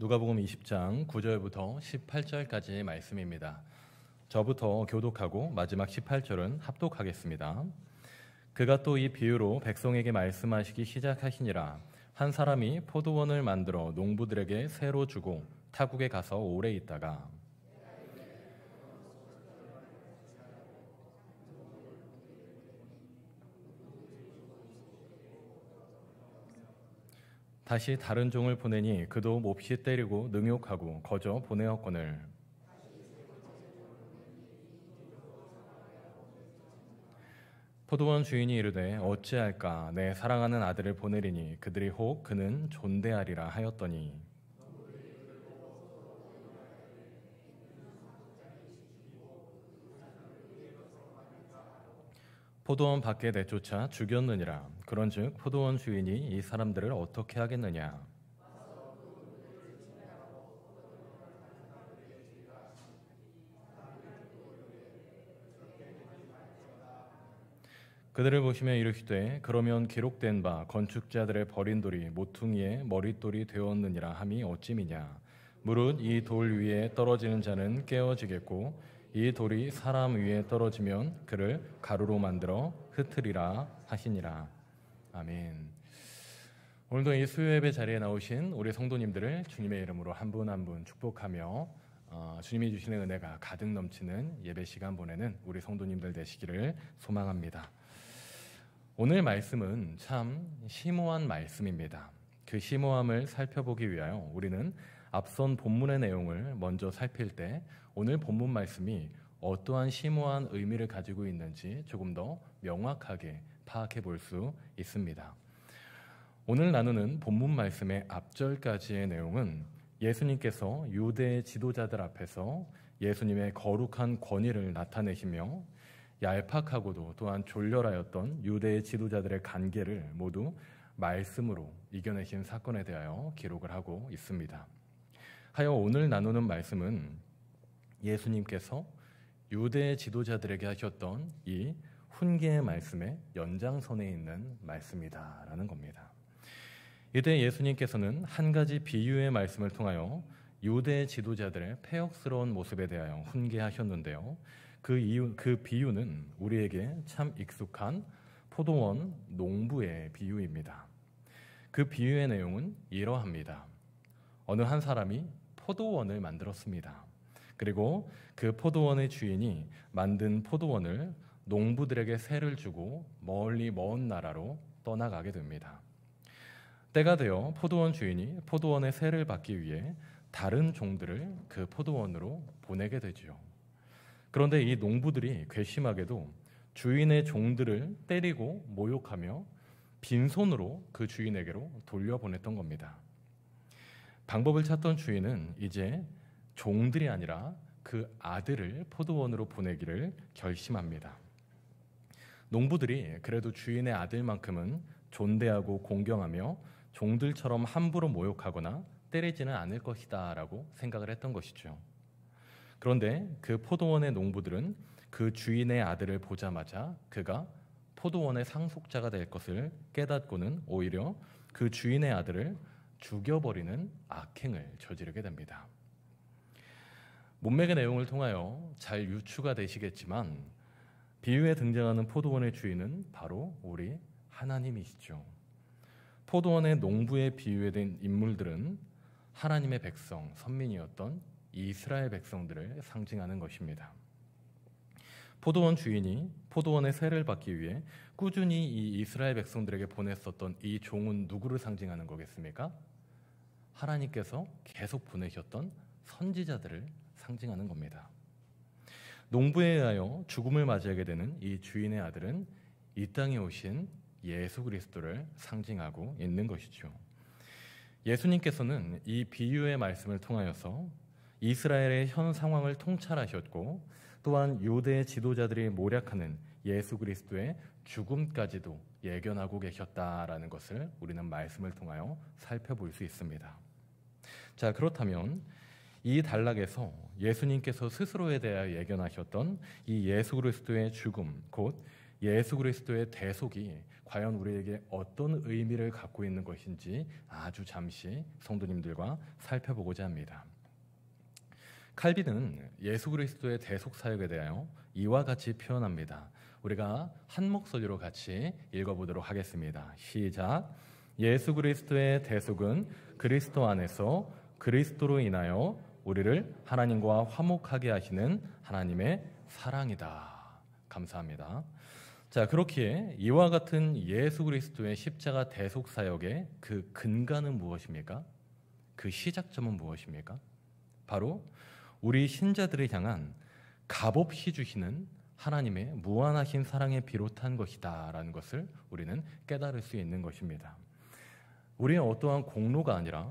누가복음 20장 9절부터 18절까지의 말씀입니다. 저부터 교독하고 마지막 18절은 합독하겠습니다. 그가 또 이 비유로 백성에게 말씀하시기 시작하시니라. 한 사람이 포도원을 만들어 농부들에게 새로 주고 타국에 가서 오래 있다가 다시 다른 종을 보내니 그도 몹시 때리고 능욕하고 거저 보내었거늘. 포도원 주인이 이르되 어찌할까 내 사랑하는 아들을 보내리니 그들이 혹 그는 존대하리라 하였더니 포도원 밖에 내쫓아 죽였느니라. 그런즉 포도원 주인이 이 사람들을 어떻게 하겠느냐. 그들을 보시며 이르시되 그러면 기록된 바 건축자들의 버린 돌이 모퉁이의 머릿돌이 되었느니라 함이 어찌미냐. 무릇 이 돌 위에 떨어지는 자는 깨어지겠고 이 돌이 사람 위에 떨어지면 그를 가루로 만들어 흩으리라 하시니라. 아멘. 오늘도 이 수요 예배 자리에 나오신 우리 성도님들을 주님의 이름으로 한 분 한 분 축복하며 주님이 주시는 은혜가 가득 넘치는 예배 시간 보내는 우리 성도님들 되시기를 소망합니다. 오늘 말씀은 참 심오한 말씀입니다. 그 심오함을 살펴보기 위하여 우리는 앞선 본문의 내용을 먼저 살필 때 오늘 본문 말씀이 어떠한 심오한 의미를 가지고 있는지 조금 더 명확하게 파악해 볼 수 있습니다. 오늘 나누는 본문 말씀의 앞절까지의 내용은 예수님께서 유대 지도자들 앞에서 예수님의 거룩한 권위를 나타내시며 얄팍하고도 또한 졸렬하였던 유대의 지도자들의 간계를 모두 말씀으로 이겨내신 사건에 대하여 기록을 하고 있습니다. 하여 오늘 나누는 말씀은 예수님께서 유대 지도자들에게 하셨던 이 훈계의 말씀의 연장선에 있는 말씀이다라는 겁니다. 이때 예수님께서는 한 가지 비유의 말씀을 통하여 유대 지도자들의 폐역스러운 모습에 대하여 훈계하셨는데요. 그 비유는 우리에게 참 익숙한 포도원 농부의 비유입니다. 그 비유의 내용은 이러합니다. 어느 한 사람이 포도원을 만들었습니다. 그리고 그 포도원의 주인이 만든 포도원을 농부들에게 세를 주고 멀리 먼 나라로 떠나가게 됩니다. 때가 되어 포도원 주인이 포도원의 세를 받기 위해 다른 종들을 그 포도원으로 보내게 되죠. 그런데 이 농부들이 괘씸하게도 주인의 종들을 때리고 모욕하며 빈손으로 그 주인에게로 돌려보냈던 겁니다. 방법을 찾던 주인은 이제 종들이 아니라 그 아들을 포도원으로 보내기를 결심합니다. 농부들이 그래도 주인의 아들만큼은 존대하고 공경하며 종들처럼 함부로 모욕하거나 때리지는 않을 것이다 라고 생각을 했던 것이죠. 그런데 그 포도원의 농부들은 그 주인의 아들을 보자마자 그가 포도원의 상속자가 될 것을 깨닫고는 오히려 그 주인의 아들을 죽여버리는 악행을 저지르게 됩니다. 문맥의 내용을 통하여 잘 유추가 되시겠지만 비유에 등장하는 포도원의 주인은 바로 우리 하나님이시죠. 포도원의 농부의 비유에 된 인물들은 하나님의 백성, 선민이었던 이스라엘 백성들을 상징하는 것입니다. 포도원 주인이 포도원의 세를 받기 위해 꾸준히 이 이스라엘 백성들에게 보냈었던 이 종은 누구를 상징하는 거겠습니까? 하나님께서 계속 보내셨던 선지자들을 상징하는 겁니다. 농부에 의하여 죽음을 맞이하게 되는 이 주인의 아들은 이 땅에 오신 예수 그리스도를 상징하고 있는 것이죠. 예수님께서는 이 비유의 말씀을 통하여서 이스라엘의 현 상황을 통찰하셨고 또한 유대 지도자들이 모략하는 예수 그리스도의 죽음까지도 예견하고 계셨다라는 것을 우리는 말씀을 통하여 살펴볼 수 있습니다. 자, 그렇다면 이 단락에서 예수님께서 스스로에 대하여 예견하셨던 이 예수 그리스도의 죽음, 곧 예수 그리스도의 대속이 과연 우리에게 어떤 의미를 갖고 있는 것인지 아주 잠시 성도님들과 살펴보고자 합니다. 칼빈은 예수 그리스도의 대속 사역에 대하여 이와 같이 표현합니다. 우리가 한 목소리로 같이 읽어보도록 하겠습니다. 시작. 예수 그리스도의 대속은 그리스도 안에서 그리스도로 인하여 우리를 하나님과 화목하게 하시는 하나님의 사랑이다. 감사합니다. 자, 그렇기에 이와 같은 예수 그리스도의 십자가 대속 사역의 그 근간은 무엇입니까? 그 시작점은 무엇입니까? 바로 우리 신자들을 향한 값없이 주시는 하나님의 무한하신 사랑에 비롯한 것이다 라는 것을 우리는 깨달을 수 있는 것입니다. 우리의 어떠한 공로가 아니라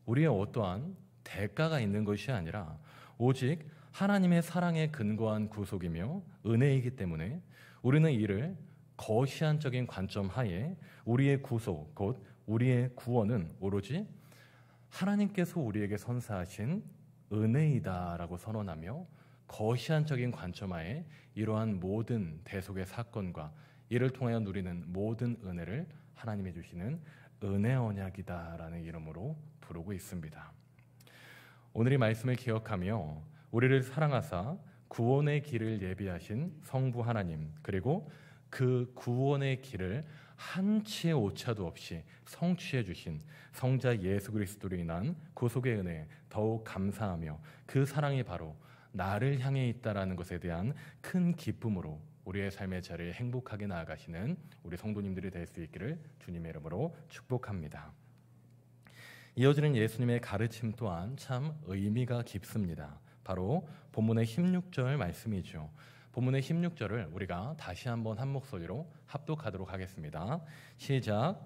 우리의 어떠한 대가가 있는 것이 아니라 오직 하나님의 사랑에 근거한 구속이며 은혜이기 때문에 우리는 이를 거시한적인 관점 하에 우리의 구속, 곧 우리의 구원은 오로지 하나님께서 우리에게 선사하신 은혜이다라고 선언하며 거시한적인 관점 하에 이러한 모든 대속의 사건과 이를 통하여 누리는 모든 은혜를 하나님이 주시는 은혜 언약이다라는 이름으로 부르고 있습니다. 오늘 이 말씀을 기억하며 우리를 사랑하사 구원의 길을 예비하신 성부 하나님, 그리고 그 구원의 길을 한치의 오차도 없이 성취해 주신 성자 예수 그리스도로 인한 구속의 은혜에 더욱 감사하며 그 사랑이 바로 나를 향해 있다라는 것에 대한 큰 기쁨으로 우리의 삶의 자리에 행복하게 나아가시는 우리 성도님들이 될 수 있기를 주님의 이름으로 축복합니다. 이어지는 예수님의 가르침 또한 참 의미가 깊습니다. 바로 본문의 16절 말씀이죠. 본문의 16절을 우리가 다시 한번 한 목소리로 합독하도록 하겠습니다. 시작.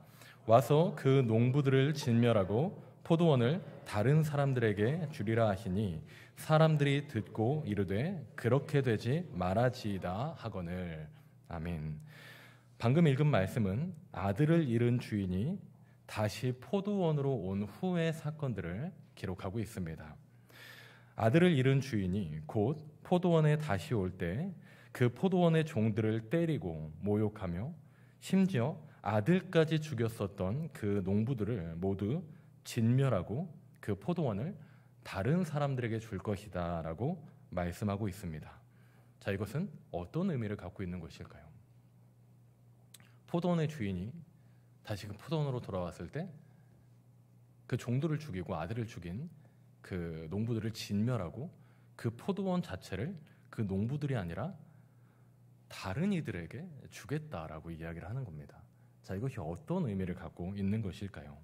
와서 그 농부들을 진멸하고 포도원을 다른 사람들에게 주리라 하시니 사람들이 듣고 이르되 그렇게 되지 말아지이다 하거늘. 아멘. 방금 읽은 말씀은 아들을 잃은 주인이 다시 포도원으로 온 후의 사건들을 기록하고 있습니다. 아들을 잃은 주인이 곧 포도원에 다시 올 때 그 포도원의 종들을 때리고 모욕하며 심지어 아들까지 죽였었던 그 농부들을 모두 진멸하고 그 포도원을 다른 사람들에게 줄 것이다 라고 말씀하고 있습니다. 자, 이것은 어떤 의미를 갖고 있는 것일까요? 포도원의 주인이 다시 그 포도원으로 돌아왔을 때 그 종들을 죽이고 아들을 죽인 그 농부들을 진멸하고 그 포도원 자체를 그 농부들이 아니라 다른 이들에게 주겠다라고 이야기를 하는 겁니다. 자, 이것이 어떤 의미를 갖고 있는 것일까요?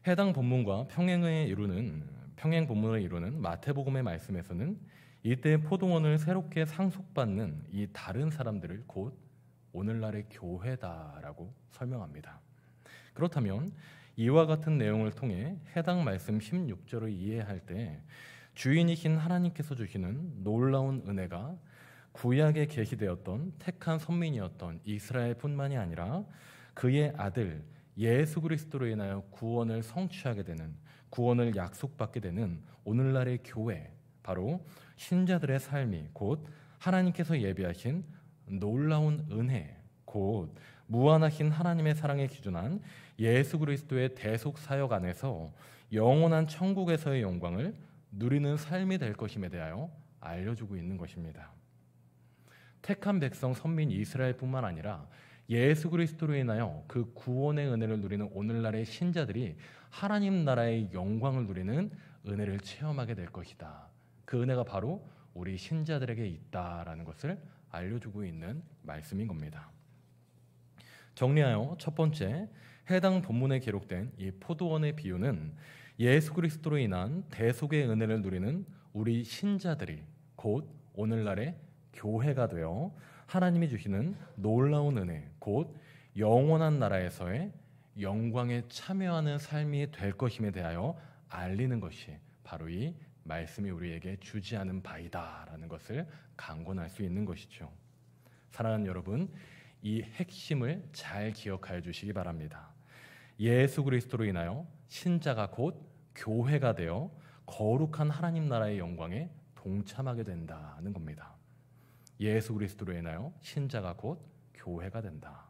해당 본문과 평행 본문을 이루는 마태복음의 말씀에서는 이때 포도원을 새롭게 상속받는 이 다른 사람들을 곧 오늘날의 교회다라고 설명합니다. 그렇다면 이와 같은 내용을 통해 해당 말씀 16절을 이해할 때 주인이신 하나님께서 주시는 놀라운 은혜가 구약에 계시되었던 택한 선민이었던 이스라엘뿐만이 아니라 그의 아들 예수 그리스도로 인하여 구원을 성취하게 되는, 구원을 약속받게 되는 오늘날의 교회, 바로 신자들의 삶이 곧 하나님께서 예비하신 놀라운 은혜, 곧 무한하신 하나님의 사랑에 기준한 예수 그리스도의 대속 사역 안에서 영원한 천국에서의 영광을 누리는 삶이 될 것임에 대하여 알려주고 있는 것입니다. 택한 백성 선민 이스라엘뿐만 아니라 예수 그리스도로 인하여 그 구원의 은혜를 누리는 오늘날의 신자들이 하나님 나라의 영광을 누리는 은혜를 체험하게 될 것이다. 그 은혜가 바로 우리 신자들에게 있다라는 것을 알려주고 있는 말씀인 겁니다. 정리하여 첫 번째, 해당 본문에 기록된 이 포도원의 비유는 예수 그리스도로 인한 대속의 은혜를 누리는 우리 신자들이 곧 오늘날의 교회가 되어 하나님이 주시는 놀라운 은혜, 곧 영원한 나라에서의 영광에 참여하는 삶이 될 것임에 대하여 알리는 것이 바로 이 말씀이 우리에게 주지 않은 바이다라는 것을 강권할 수 있는 것이죠. 사랑하는 여러분, 이 핵심을 잘 기억하여 주시기 바랍니다. 예수 그리스도로 인하여 신자가 곧 교회가 되어 거룩한 하나님 나라의 영광에 동참하게 된다는 겁니다. 예수 그리스도로 인하여 신자가 곧 교회가 된다.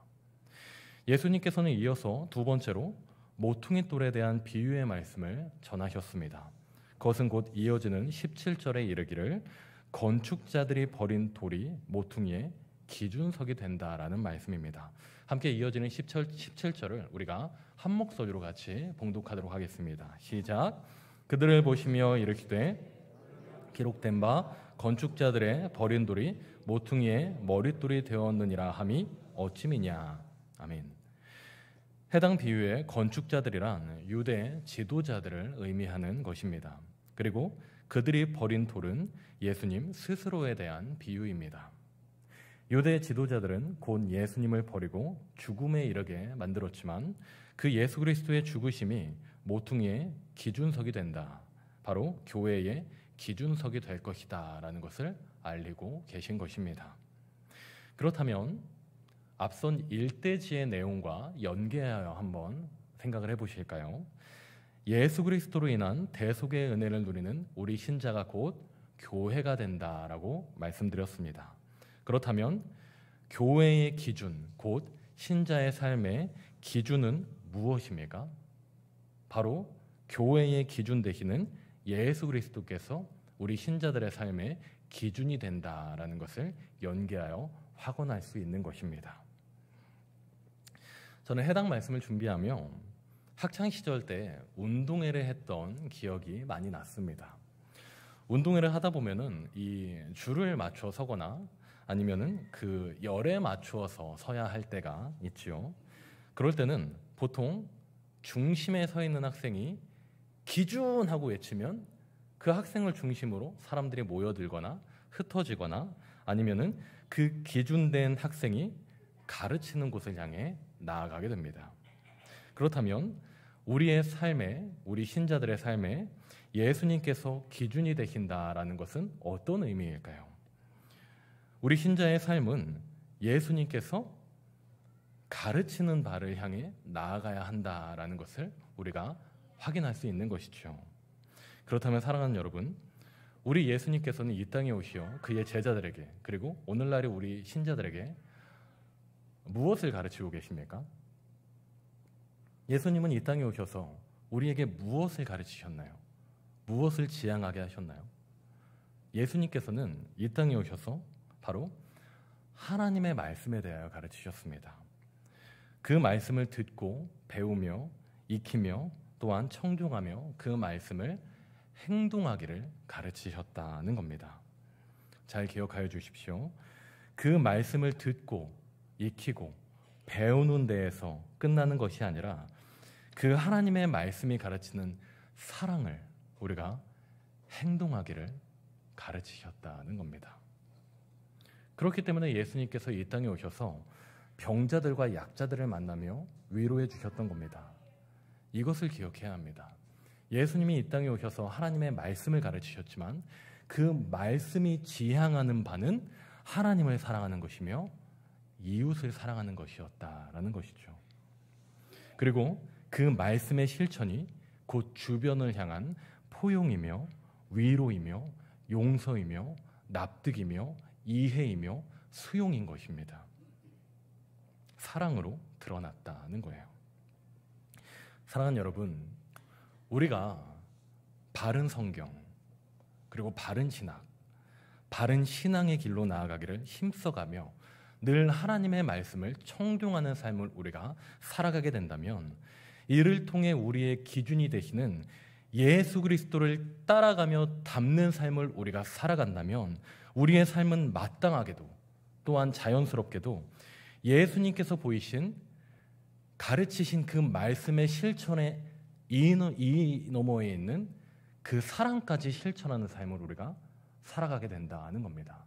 예수님께서는 이어서 두 번째로 모퉁이 돌에 대한 비유의 말씀을 전하셨습니다. 그것은 곧 이어지는 17절에 이르기를 건축자들이 버린 돌이 모퉁이의 기준석이 된다라는 말씀입니다. 함께 이어지는 17절을 우리가 한 목소리로 같이 봉독하도록 하겠습니다. 시작. 그들을 보시며 이르시되 기록된 바 건축자들의 버린 돌이 모퉁이의 머릿돌이 되었느니라 함이 어찌미냐. 아멘. 해당 비유의 건축자들이란 유대 지도자들을 의미하는 것입니다. 그리고 그들이 버린 돌은 예수님 스스로에 대한 비유입니다. 유대 지도자들은 곧 예수님을 버리고 죽음에 이르게 만들었지만 그 예수 그리스도의 죽으심이 모퉁이의 기준석이 된다. 바로 교회의 기준석이 될 것이다 라는 것을 알리고 계신 것입니다. 그렇다면 앞선 일대지의 내용과 연계하여 한번 생각을 해보실까요? 예수 그리스도로 인한 대속의 은혜를 누리는 우리 신자가 곧 교회가 된다라고 말씀드렸습니다. 그렇다면 교회의 기준, 곧 신자의 삶의 기준은 무엇입니까? 바로 교회의 기준 되시는 예수 그리스도께서 우리 신자들의 삶의 기준이 된다라는 것을 연계하여 확언할 수 있는 것입니다. 저는 해당 말씀을 준비하며 학창시절 때 운동회를 했던 기억이 많이 났습니다. 운동회를 하다 보면은 이 줄을 맞춰 서거나 아니면은 그 열에 맞추어서 서야 할 때가 있지요. 그럴 때는 보통 중심에 서 있는 학생이 기준하고 외치면 그 학생을 중심으로 사람들이 모여들거나 흩어지거나 아니면은 그 기준된 학생이 가르치는 곳을 향해 나아가게 됩니다. 그렇다면 우리의 삶에, 우리 신자들의 삶에 예수님께서 기준이 되신다라는 것은 어떤 의미일까요? 우리 신자의 삶은 예수님께서 가르치는 바를 향해 나아가야 한다라는 것을 우리가 확인할 수 있는 것이죠. 그렇다면 사랑하는 여러분, 우리 예수님께서는 이 땅에 오시어 그의 제자들에게 그리고 오늘날의 우리 신자들에게 무엇을 가르치고 계십니까? 예수님은 이 땅에 오셔서 우리에게 무엇을 가르치셨나요? 무엇을 지향하게 하셨나요? 예수님께서는 이 땅에 오셔서 바로 하나님의 말씀에 대하여 가르치셨습니다. 그 말씀을 듣고 배우며 익히며 또한 청종하며 그 말씀을 행동하기를 가르치셨다는 겁니다. 잘 기억하여 주십시오. 그 말씀을 듣고 익히고 배우는 데에서 끝나는 것이 아니라 그 하나님의 말씀이 가르치는 사랑을 우리가 행동하기를 가르치셨다는 겁니다. 그렇기 때문에 예수님께서 이 땅에 오셔서 병자들과 약자들을 만나며 위로해 주셨던 겁니다. 이것을 기억해야 합니다. 예수님이 이 땅에 오셔서 하나님의 말씀을 가르치셨지만 그 말씀이 지향하는 바는 하나님을 사랑하는 것이며 이웃을 사랑하는 것이었다라는 것이죠. 그리고 그 말씀의 실천이 곧 주변을 향한 포용이며 위로이며 용서이며 납득이며 이해이며 수용인 것입니다. 사랑으로 드러났다는 거예요. 사랑하는 여러분, 우리가 바른 성경 그리고 바른 신학, 바른 신앙의 길로 나아가기를 힘써가며 늘 하나님의 말씀을 청종하는 삶을 우리가 살아가게 된다면 이를 통해 우리의 기준이 되시는 예수 그리스도를 따라가며 닮는 삶을 우리가 살아간다면 우리의 삶은 마땅하게도 또한 자연스럽게도 예수님께서 보이신 가르치신 그 말씀의 실천에 이 너머에 있는 그 사랑까지 실천하는 삶을 우리가 살아가게 된다는 겁니다.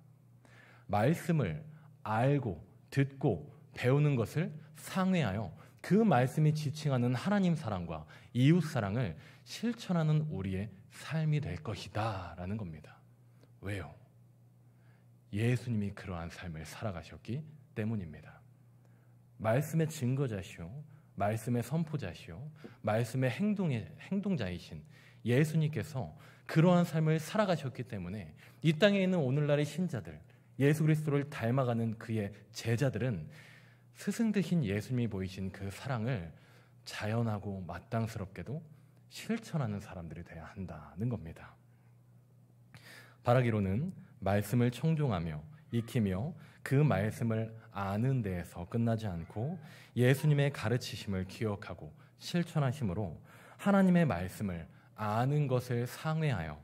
말씀을 알고 듣고 배우는 것을 상회하여 그 말씀이 지칭하는 하나님 사랑과 이웃 사랑을 실천하는 우리의 삶이 될 것이다 라는 겁니다. 왜요? 예수님이 그러한 삶을 살아가셨기 때문입니다. 말씀의 증거자시오, 말씀의 선포자시오, 말씀의 행동자이신 예수님께서 그러한 삶을 살아가셨기 때문에 이 땅에 있는 오늘날의 신자들, 예수 그리스도를 닮아가는 그의 제자들은 스승 되신 예수님이 보이신 그 사랑을 자연하고 마땅스럽게도 실천하는 사람들이 되어야 한다는 겁니다. 바라기로는 말씀을 청종하며 익히며 그 말씀을 아는 데에서 끝나지 않고 예수님의 가르치심을 기억하고 실천하심으로 하나님의 말씀을 아는 것을 상회하여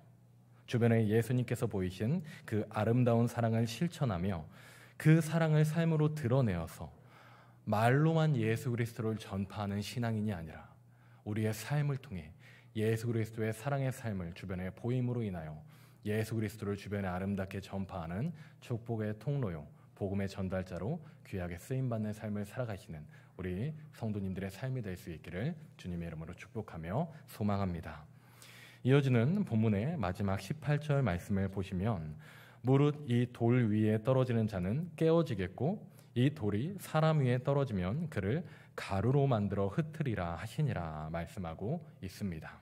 주변에 예수님께서 보이신 그 아름다운 사랑을 실천하며 그 사랑을 삶으로 드러내어서 말로만 예수 그리스도를 전파하는 신앙인이 아니라 우리의 삶을 통해 예수 그리스도의 사랑의 삶을 주변에 보임으로 인하여 예수 그리스도를 주변에 아름답게 전파하는 축복의 통로요 복음의 전달자로 귀하게 쓰임받는 삶을 살아가시는 우리 성도님들의 삶이 될 수 있기를 주님의 이름으로 축복하며 소망합니다. 이어지는 본문의 마지막 18절 말씀을 보시면 무릇 이 돌 위에 떨어지는 자는 깨어지겠고 이 돌이 사람 위에 떨어지면 그를 가루로 만들어 흩으리라 하시니라 말씀하고 있습니다.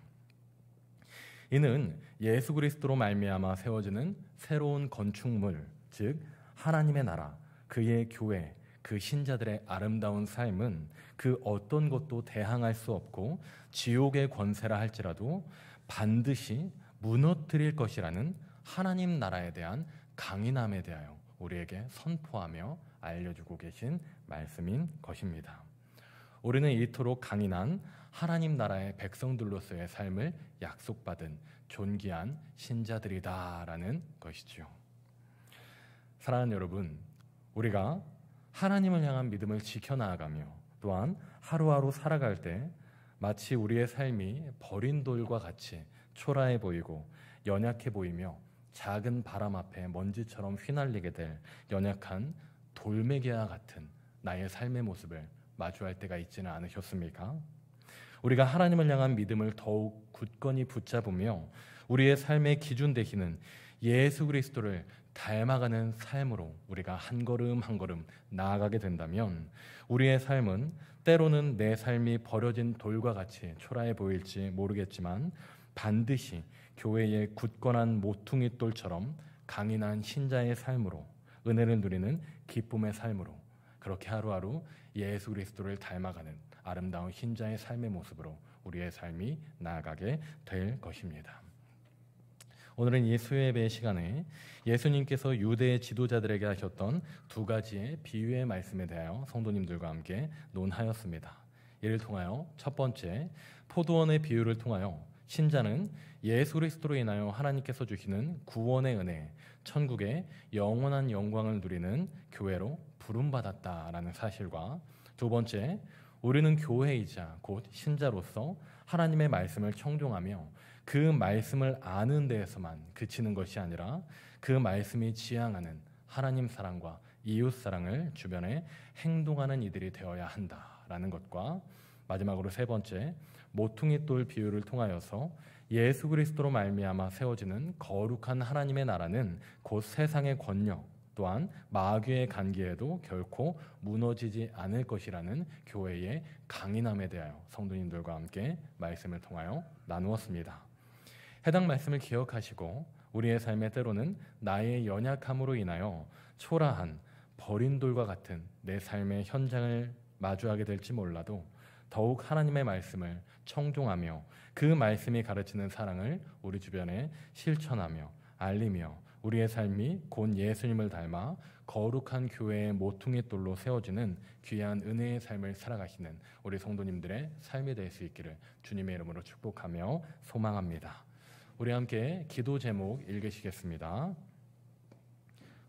이는 예수 그리스도로 말미암아 세워지는 새로운 건축물, 즉 하나님의 나라, 그의 교회, 그 신자들의 아름다운 삶은 그 어떤 것도 대항할 수 없고 지옥의 권세라 할지라도 반드시 무너뜨릴 것이라는 하나님 나라에 대한 강인함에 대하여 우리에게 선포하며 알려주고 계신 말씀인 것입니다. 우리는 이토록 강인한 하나님 나라의 백성들로서의 삶을 약속받은 존귀한 신자들이다라는 것이죠. 사랑하는 여러분, 우리가 하나님을 향한 믿음을 지켜나가며 또한 하루하루 살아갈 때 마치 우리의 삶이 버린 돌과 같이 초라해 보이고 연약해 보이며 작은 바람 앞에 먼지처럼 휘날리게 될 연약한 돌멩이와 같은 나의 삶의 모습을 마주할 때가 있지는 않으셨습니까? 우리가 하나님을 향한 믿음을 더욱 굳건히 붙잡으며 우리의 삶의 기준 되시는 예수 그리스도를 닮아가는 삶으로 우리가 한 걸음 한 걸음 나아가게 된다면 우리의 삶은 때로는 내 삶이 버려진 돌과 같이 초라해 보일지 모르겠지만 반드시 교회의 굳건한 모퉁이 돌처럼 강인한 신자의 삶으로 은혜를 누리는 기쁨의 삶으로 그렇게 하루하루 예수 그리스도를 닮아가는 아름다운 신자의 삶의 모습으로 우리의 삶이 나아가게 될 것입니다. 오늘은 이 수요예배 시간에 예수님께서 유대의 지도자들에게 하셨던 두 가지의 비유의 말씀에 대하여 성도님들과 함께 논하였습니다. 이를 통하여 첫 번째, 포도원의 비유를 통하여 신자는 예수 그리스도로 인하여 하나님께서 주시는 구원의 은혜, 천국의 영원한 영광을 누리는 교회로 부름받았다라는 사실과 두 번째, 우리는 교회이자 곧 신자로서 하나님의 말씀을 청종하며 그 말씀을 아는 데에서만 그치는 것이 아니라 그 말씀이 지향하는 하나님 사랑과 이웃 사랑을 주변에 행동하는 이들이 되어야 한다라는 것과 마지막으로 세 번째, 모퉁이 돌 비유를 통하여서 예수 그리스도로 말미암아 세워지는 거룩한 하나님의 나라는 곧 세상의 권력 또한 마귀의 간기에도 결코 무너지지 않을 것이라는 교회의 강인함에 대하여 성도님들과 함께 말씀을 통하여 나누었습니다. 해당 말씀을 기억하시고 우리의 삶의 때로는 나의 연약함으로 인하여 초라한 버린 돌과 같은 내 삶의 현장을 마주하게 될지 몰라도 더욱 하나님의 말씀을 청종하며 그 말씀이 가르치는 사랑을 우리 주변에 실천하며 알리며 우리의 삶이 곧 예수님을 닮아 거룩한 교회의 모퉁이 돌로 세워지는 귀한 은혜의 삶을 살아가시는 우리 성도님들의 삶이 될 수 있기를 주님의 이름으로 축복하며 소망합니다. 우리 함께 기도 제목 읽으시겠습니다.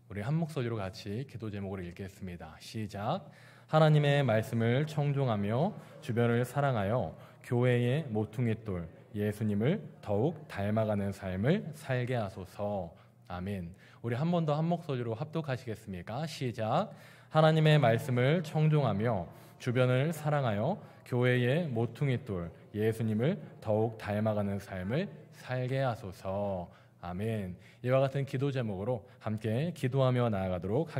우리 한 목소리로 같이 기도 제목을 읽겠습니다. 시작. 하나님의 말씀을 청종하며 주변을 사랑하여 교회의 모퉁이 돌 예수님을 더욱 닮아가는 삶을 살게 하소서. 아멘. 우리 한 번 더 한 목소리로 합독하시겠습니까? 시작. 하나님의 말씀을 청종하며 주변을 사랑하여 교회의 모퉁이 돌 예수님을 더욱 닮아가는 삶을 살게 하소서. 아멘. 이와 같은 기도 제목으로 함께 기도하며 나아가도록 하겠습니다.